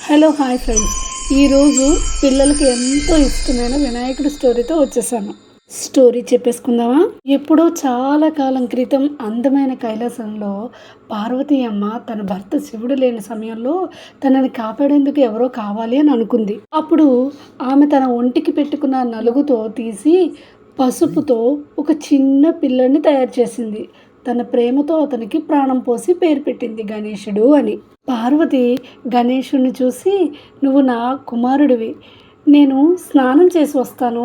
Hello hi friends, ఈరోజు పిల్లలకి ఎంతో ఇష్టమైన వినాయకుడి స్టోరీతో వచ్చేసాను. స్టోరీ చెప్పేసుకుందామా? ఎప్పుడో చాలా కాలం క్రితం అందమైన కైలాసంలో పార్వతీ అమ్మ తన భర్త శివుడు లేని సమయంలో తనని కాపాడేందుకు ఎవరో కావాలి అని అనుకుంది. అప్పుడు ఆమె తన ఒంటికి పెట్టుకున్న నలుగుతో తీసి పసుపుతో ఒక చిన్న పిల్లని తయారు చేసింది. తన ప్రేమతో అతనికి ప్రాణం పోసి పేరు పెట్టింది గణేశుడు అని. పార్వతి గణేశుడిని చూసి, నువ్వు నా కుమారుడివి, నేను స్నానం చేసి వస్తాను,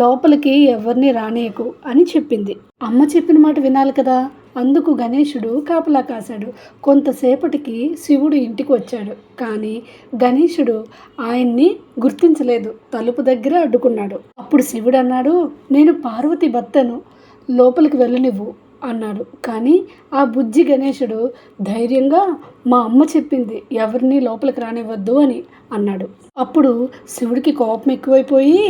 లోపలికి ఎవరిని రానియకు అని చెప్పింది. అమ్మ చెప్పిన మాట వినాలి కదా, అందుకు గణేశుడు కాపలా కాశాడు. కొంతసేపటికి శివుడు ఇంటికి వచ్చాడు, కానీ గణేశుడు ఆయన్ని గుర్తించలేదు. తలుపు దగ్గర అడ్డుకున్నాడు. అప్పుడు శివుడు అన్నాడు, నేను పార్వతి భర్తను, లోపలికి వెళ్ళనివ్వు అన్నాడు. కానీ ఆ బుజ్జి గణేశుడు ధైర్యంగా, మా అమ్మ చెప్పింది ఎవరిని లోపలికి రానివ్వద్దు అని అన్నాడు. అప్పుడు శివుడికి కోపం ఎక్కువైపోయి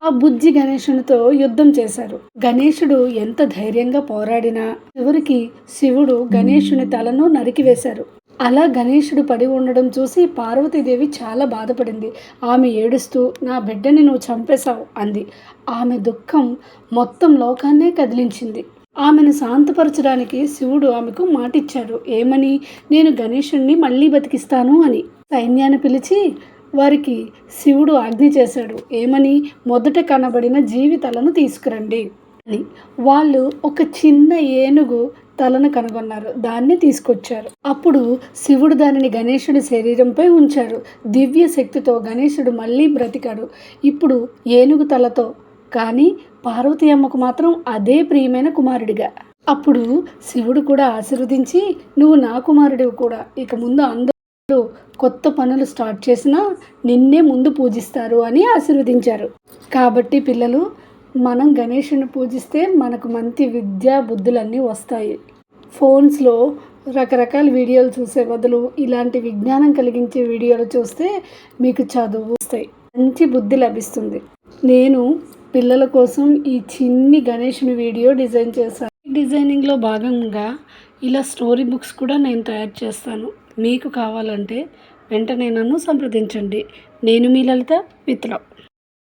ఆ బుజ్జి గణేశునితో యుద్ధం చేశారు. గణేశుడు ఎంత ధైర్యంగా పోరాడినా చివరికి శివుడు గణేశుని తలను నరికివేశారు. అలా గణేశుడు పడి ఉండడం చూసి పార్వతీదేవి చాలా బాధపడింది. ఆమె ఏడుస్తూ, నా బిడ్డని నువ్వు చంపేశావు అంది. ఆమె దుఃఖం మొత్తం లోకాన్నే కదిలించింది. ఆమెను శాంతపరచడానికి శివుడు ఆమెకు మాటిచ్చాడు. ఏమని? నేను గణేశుణ్ణి మళ్ళీ బతికిస్తాను అని. సైన్యాన్ని పిలిచి వారికి శివుడు ఆజ్ఞ చేశాడు. ఏమని? మొదట కనబడిన జీవి తలను తీసుకురండి అని. వాళ్ళు ఒక చిన్న ఏనుగు తలను కనుగొన్నారు. దాన్ని తీసుకొచ్చారు. అప్పుడు శివుడు దానిని గణేశుడి శరీరంపై ఉంచాడు. దివ్య శక్తితో గణేశుడు మళ్ళీ బ్రతికాడు. ఇప్పుడు ఏనుగు తలతో. కానీ పార్వతీ అమ్మకు మాత్రం అదే ప్రియమైన కుమారుడిగా. అప్పుడు శివుడు కూడా ఆశీర్వదించి, నువ్వు నా కుమారుడివి కూడా, ఇక ముందు అందరూ కొత్త పనులు స్టార్ట్ చేసినా నిన్నే ముందు పూజిస్తారు అని ఆశీర్వదించారు. కాబట్టి పిల్లలు, మనం గణేశుని పూజిస్తే మనకు మంచి విద్యా బుద్ధులన్నీ వస్తాయి. ఫోన్స్లో రకరకాల వీడియోలు చూసే బదులు ఇలాంటి విజ్ఞానం కలిగించే వీడియోలు చూస్తే మీకు చదువు వస్తాయి, మంచి బుద్ధి లభిస్తుంది. నేను పిల్లల కోసం ఈ చిన్ని గణేశుని వీడియో డిజైన్ చేశాను. డిజైనింగ్లో భాగంగా ఇలా స్టోరీ బుక్స్ కూడా నేను తయారు చేస్తాను. మీకు కావాలంటే వెంటనే నన్ను సంప్రదించండి. నేను మీ లలిత మిత్ర.